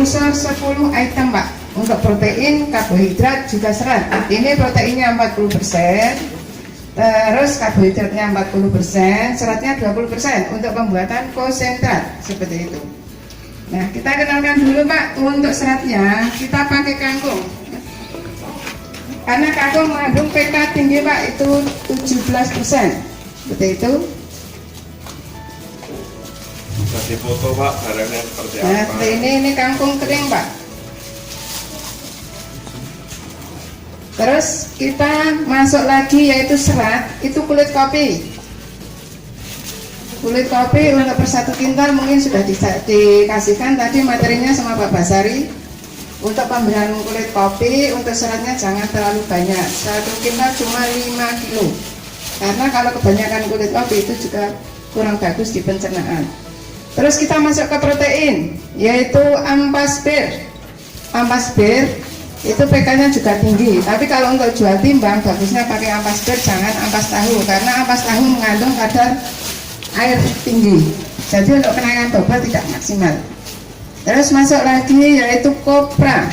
unsur 10 item Pak. Untuk protein, karbohidrat, juga serat. Ini proteinnya 40%, terus karbohidratnya 40%, seratnya 20% untuk pembuatan konsentrat seperti itu. Nah, kita kenalkan dulu Pak, untuk seratnya kita pakai kangkung. Karena kangkung mengandung pK tinggi Pak, itu 17%. Seperti itu. Bisa difoto Pak, barangnya seperti apa? Nah, seperti ini kangkung kering Pak. Terus kita masuk lagi yaitu serat, itu kulit kopi. Kulit kopi untuk per 1 kintal mungkin sudah dikasihkan tadi materinya sama Pak Basari. Untuk pemberian kulit kopi, untuk seratnya jangan terlalu banyak. 1 kintal cuma 5 kilo. Karena kalau kebanyakan kulit kopi itu juga kurang bagus di pencernaan. Terus kita masuk ke protein, yaitu ampas bir. Ampas bir itu PK-nya juga tinggi, tapi kalau untuk jual timbang bagusnya pakai ampas bir, jangan ampas tahu, karena ampas tahu mengandung kadar air tinggi, jadi untuk kenaikan bobot tidak maksimal. Terus masuk lagi yaitu kopra.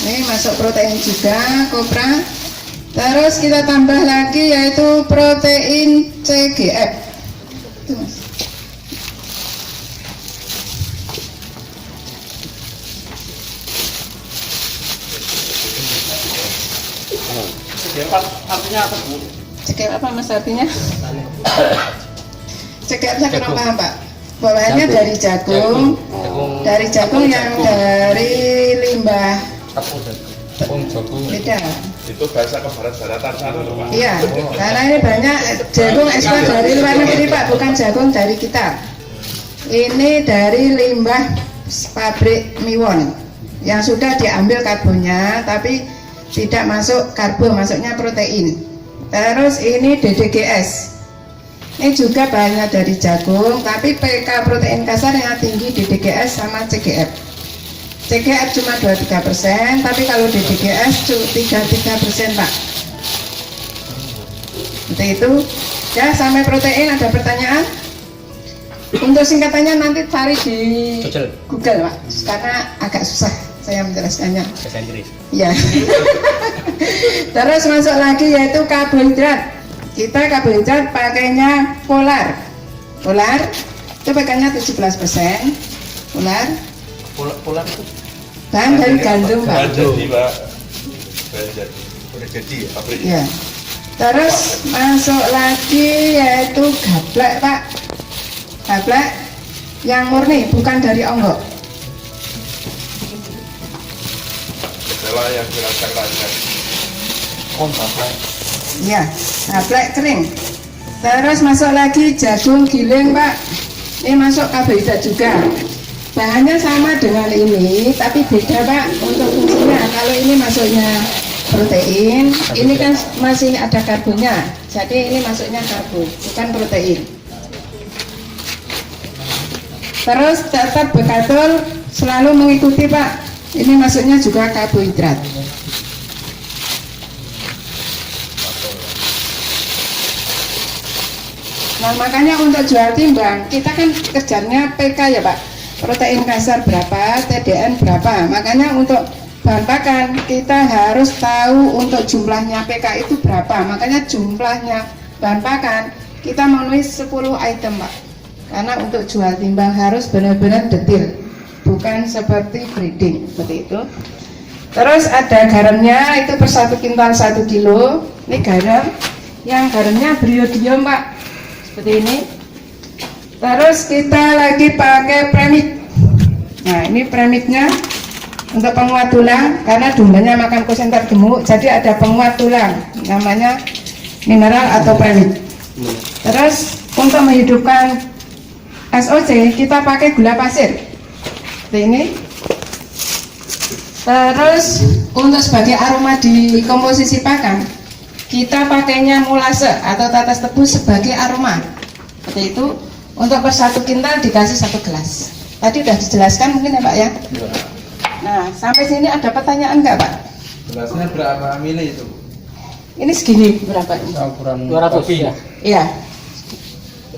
Ini masuk protein juga, kopra. Terus kita tambah lagi yaitu protein CGF. Itu, Mas. CGF artinya apa Bu? CGF apa Mas artinya? CGF-nya kurang paham Pak. Bawaannya dari jagung, yang dari limbah. Tepung jagung. Beda. Itu bahasa ke barat-baratan sana loh Pak. Iya, karena ini banyak jagung ekspor dari luar negeri Pak, bukan jagung dari kita. Ini dari limbah pabrik Miwon yang sudah diambil karbonnya, tapi tidak masuk karbo, masuknya protein. Terus ini DDGS. Ini juga bahannya dari jagung, tapi PK protein kasar yang tinggi DDGS sama CGF. CGF cuma 23%, tapi kalau DDGS 33% Pak. Seperti itu. Ya, sampai protein ada pertanyaan? Untuk singkatannya nanti cari di Google Pak, karena agak susah saya menjelaskannya. Bahasa Inggris. Ya. Terus masuk lagi yaitu karbohidrat. Kita karbohidrat pakainya polar. Polar itu pakainya 17%. Polar itu Bahan dari gandum Pak. Jadi Pak. Udah jadi ya pabriknya. Ya. Terus masuk lagi yaitu gaplek Pak. Gaplek yang murni, bukan dari onggok. Adalah yang dirasakan kan. gaplek. Ya, gaplek kering. Terus masuk lagi jagung giling Pak. Ini masuk karbohidrat juga. Bahannya sama dengan ini, tapi beda Pak untuk fungsinya. Kalau ini masuknya protein, ini kan masih ada karbonnya. Jadi ini masuknya karbo, bukan protein. Terus tetap bekatul selalu mengikuti Pak. Ini masuknya juga karbohidrat. Nah makanya untuk jual timbang kita kan kejarnya PK ya Pak. Protein kasar berapa, TDN berapa. Makanya untuk bahan pakan kita harus tahu untuk jumlahnya PK itu berapa. Makanya jumlahnya bahan pakan kita menulis 10 item Pak. Karena untuk jual timbang harus benar-benar detail, bukan seperti breeding seperti itu. Terus ada garamnya, itu per 1 kintal 1 kilo. Ini garam, yang garamnya beriodium Pak, seperti ini. Terus kita lagi pakai premix. Nah ini premixnya untuk penguat tulang, karena dombanya makan konsentrat gemuk, jadi ada penguat tulang, namanya mineral atau premix. Terus untuk menghidupkan SOC kita pakai gula pasir seperti ini. Terus untuk sebagai aroma di komposisi pakan kita pakainya mulase atau tetes tebu sebagai aroma seperti itu. Untuk per 1 kintal dikasih 1 gelas. Tadi sudah dijelaskan mungkin ya Pak ya. Nah sampai sini ada pertanyaan nggak Pak? Gelasnya berapa mili itu? Ini segini berapa ini? Ukuran 200 kopi. ya. Iya.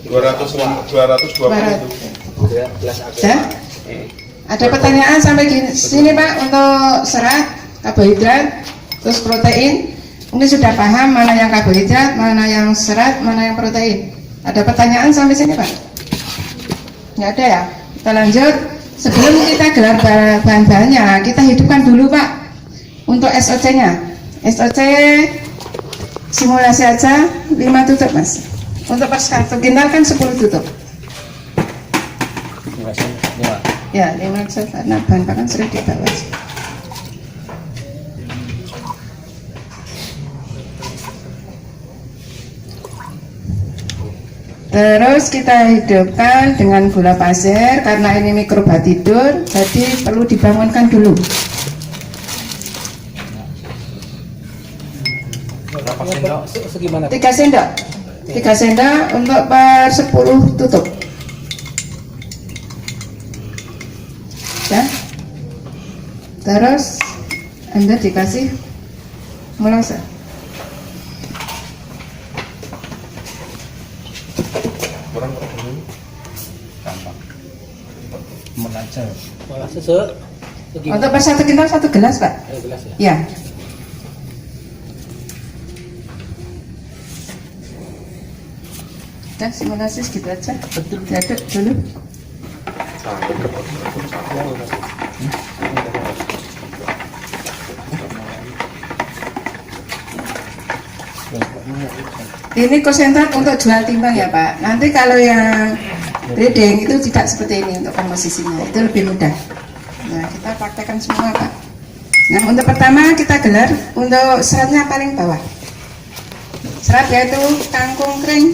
220 Barat. itu. Ya. Ada pertanyaan sampai sini Pak untuk serat, karbohidrat, terus protein. Ini sudah paham mana yang karbohidrat, mana yang serat, mana yang protein. Ada pertanyaan sampai sini Pak? Nggak ada ya? Kita lanjut. Sebelum kita gelar bahan-bahannya, kita hidupkan dulu Pak untuk SOC-nya. SOC simulasi aja 5 tutup Mas. Untuk per 1 kintal kan 10 tutup. Ya, 5 tutup karena bahan pakan sudah dibawa. Terus kita hidupkan dengan gula pasir karena ini mikroba tidur, jadi perlu dibangunkan dulu. Berapa sendok? Segimana? 3 sendok. 3 sendok untuk per 10 tutup. Ya. Terus Anda dikasih molase. Kurang dulu. Gampang. Menajar. Malah segimana? Untuk per 1 kintal 1 gelas Pak. Gelas ya. Ya. Udah simulasi segitu aja. Diaduk dulu. Ini konsentrat untuk jual timbang ya Pak. Nanti kalau yang breeding itu tidak seperti ini untuk komposisinya, itu lebih mudah. Nah kita praktekkan semua Pak. Nah untuk pertama kita gelar untuk seratnya paling bawah. Serat yaitu kangkung kering.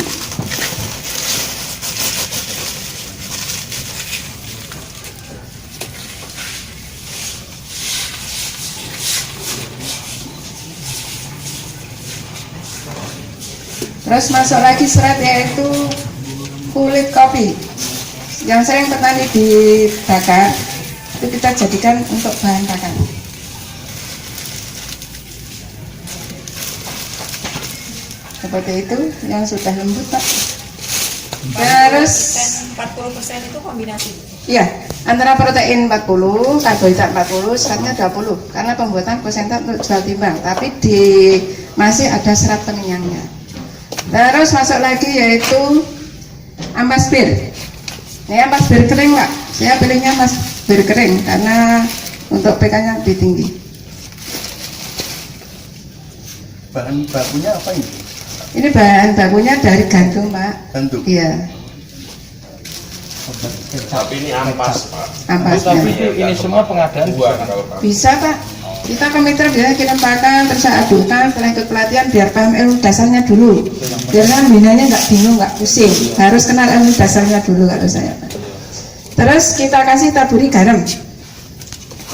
Terus masuk lagi serat yaitu kulit kopi yang sering petani dibakar, itu kita jadikan untuk bahan pakan. Seperti itu yang sudah lembut Pak. Terus 40% itu kombinasi. iya, antara protein 40, karbohidrat 40, seratnya 20 karena pembuatan konsentrat untuk jual timbang, tapi masih ada serat penyayangnya. Terus masuk lagi yaitu ampas bir. Ini ampas bir kering Pak. Saya pilihnya ampas bir kering karena untuk pK-nya lebih tinggi. Bahan bakunya apa ini? Ini bahan bakunya dari gandum Pak. Gandum. Iya, Tapi ini ampas, Pak. ampasnya. Tapi ini semua pengadaan Buah kalau Pak. Bisa Pak. Kita ke mitra biasa kirim pakan, terus saya adukan, setelah ikut pelatihan biar paham ilmu dasarnya dulu. Biar kan binanya nggak bingung, nggak pusing. Harus kenal ilmu dasarnya dulu kalau saya. Terus kita kasih taburi garam.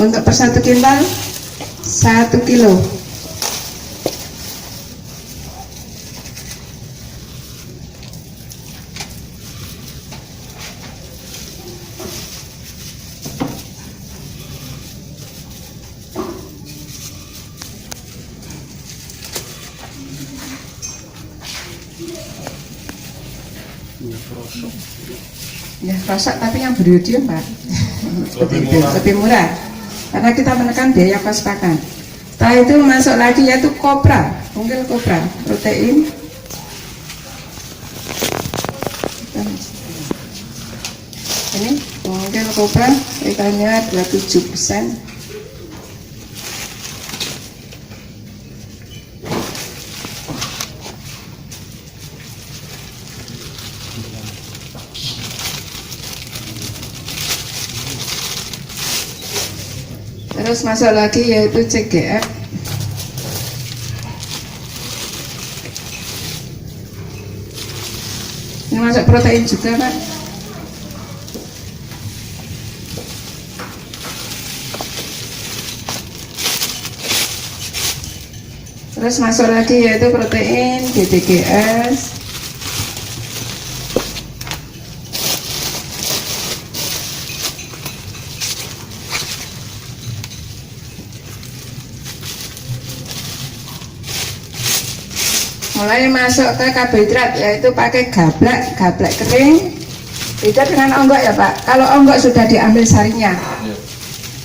Untuk per 1 kintal 1 kilo. Ya rosak tapi yang beriodium Pak. Seperti itu, lebih murah karena kita menekan biaya kos pakan. Setelah itu masuk lagi yaitu kopra, mungkin kopra protein. Ini mungkin kopra ikannya 27%. Terus masuk lagi yaitu CGF. Ini masuk protein juga Pak. Terus masuk lagi yaitu protein DDGS. mulai masuk ke karbohidrat, yaitu pakai gablek kering. Beda dengan onggok ya Pak. Kalau onggok sudah diambil sarinya,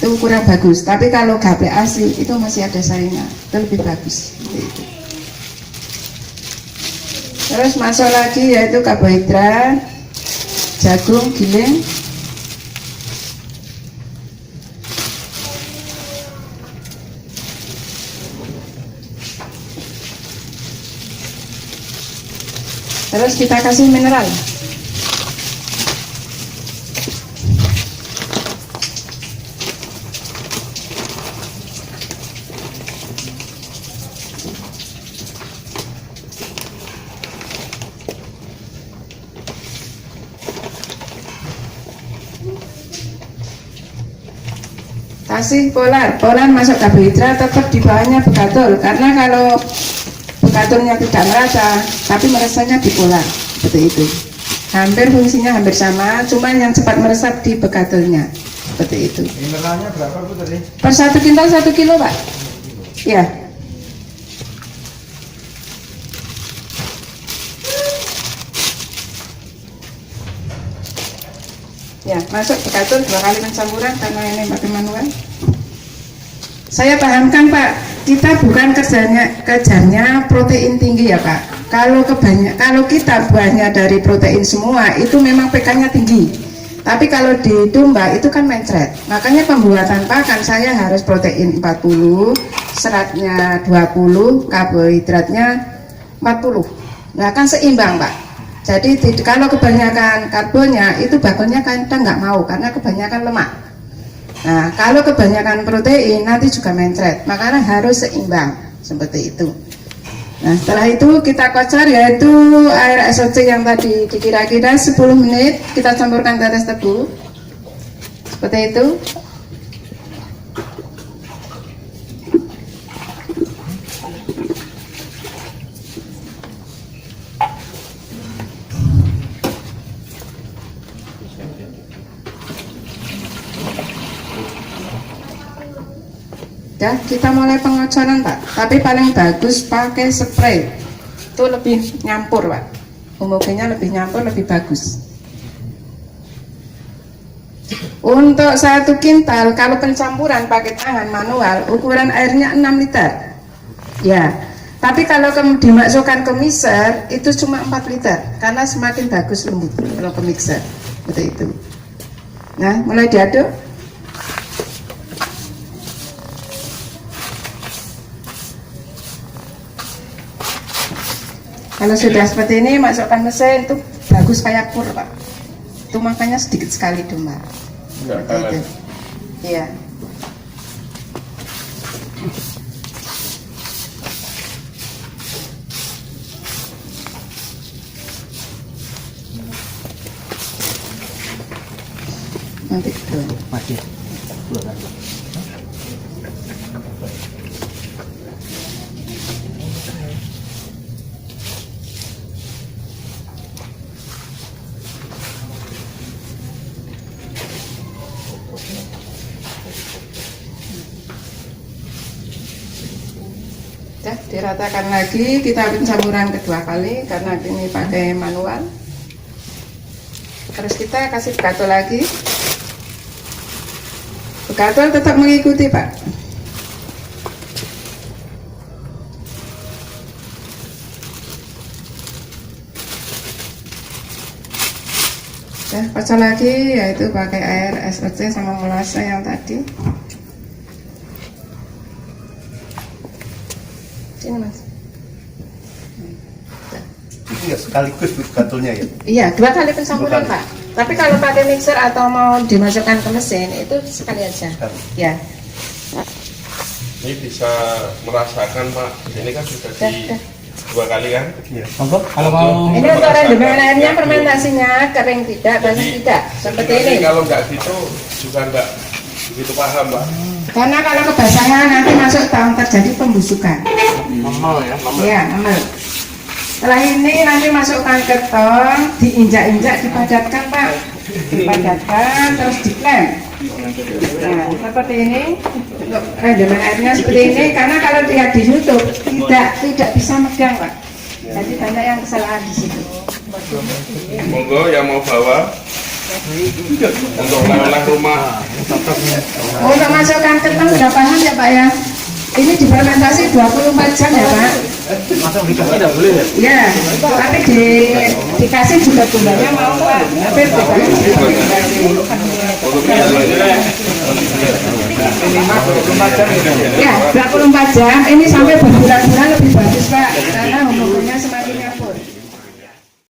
itu kurang bagus. Tapi kalau gablek asli itu masih ada sarinya, itu lebih bagus. Gitu. Terus masuk lagi yaitu karbohidrat, jagung giling. Terus kita kasih mineral. Kasih polar masuk karbohidrat, tetap di bawahnya begatul, karena kalau begatulnya tidak merata tapi meresapnya di polar, seperti itu. Hampir fungsinya hampir sama, cuma yang cepat meresap di begatulnya, seperti itu. Mineralnya berapa Bu tadi? Per 1 kintal 1 kilo Pak. Ya. Ya, masuk begatul 2 kali pencampuran karena ini pakai manual. Saya pahamkan Pak, kita bukan kejarnya protein tinggi ya Pak. Kalau kita buahnya dari protein semua, itu memang PK-nya tinggi. Tapi kalau di domba itu kan mencret. Makanya pembuatan pakan saya harus protein 40, seratnya 20, karbohidratnya 40. Nah kan seimbang Pak. Jadi kalau kebanyakan karbonnya itu bakonnya kan kita nggak mau karena kebanyakan lemak. Nah kalau kebanyakan protein nanti juga mencret, makanya harus seimbang seperti itu. Nah setelah itu kita kocor, yaitu air SOC yang tadi dikira-kira 10 menit kita campurkan tetes tebu seperti itu. Ya, kita mulai pengocoran Pak, tapi paling bagus pakai spray, itu lebih nyampur Pak, homogennya lebih nyampur, lebih bagus. Untuk 1 kintal, kalau pencampuran pakai tangan manual, ukuran airnya 6 liter. Ya, tapi kalau dimasukkan ke mixer, itu cuma 4 liter, karena semakin bagus lembut kalau ke mixer, seperti itu. Nah, mulai diaduk. Kalau sudah seperti ini, masukkan mesin, itu bagus kayak pur Pak. Itu makanya sedikit sekali domba. Seperti itu. Iya. Nanti itu. Mati. Ya, diratakan lagi, kita pencampuran kedua kali karena ini pakai manual. Terus kita kasih begatul lagi. Begatul tetap mengikuti Pak. Ya, kocok lagi, yaitu pakai air SOC sama molase yang tadi. Ini Mas. Itu ya sekaligus betulnya ya. Iya, 2 kali pencampuran Pak. Tapi kalau pakai mixer atau mau dimasukkan ke mesin itu sekali aja. Ya. Ini bisa merasakan Pak, ini kan sudah di 2 kali kan? Iya. Monggo, kalau mau Ini untuk rendemen airnya fermentasinya kering tidak, basah tidak, seperti ini. Kalau nggak gitu juga nggak begitu paham Pak. Karena kalau kebasahan nanti masuk tahun terjadi pembusukan. Memel ya, memel. Iya, memel. Setelah ini nanti masukkan ke tong, diinjak-injak, dipadatkan Pak. Dipadatkan, terus diklem. Nah, seperti ini. Untuk rendemen airnya seperti ini, karena kalau dia ditutup tidak bisa megang Pak. Jadi banyak yang kesalahan di situ. Monggo yang mau bawa untuk oleh-oleh rumah. Untuk masukkan kentang sudah paham ya Pak ya? Ini difermentasi 24 jam ya Pak? Masuk dikasih tidak boleh ya? Ya, tapi dikasih juga jumlahnya mau Pak. Tapi bukan dikasih. Minimal 24 jam gitu. Ya, 24 jam ini sampai berbulan-bulan lebih bagus Pak. Karena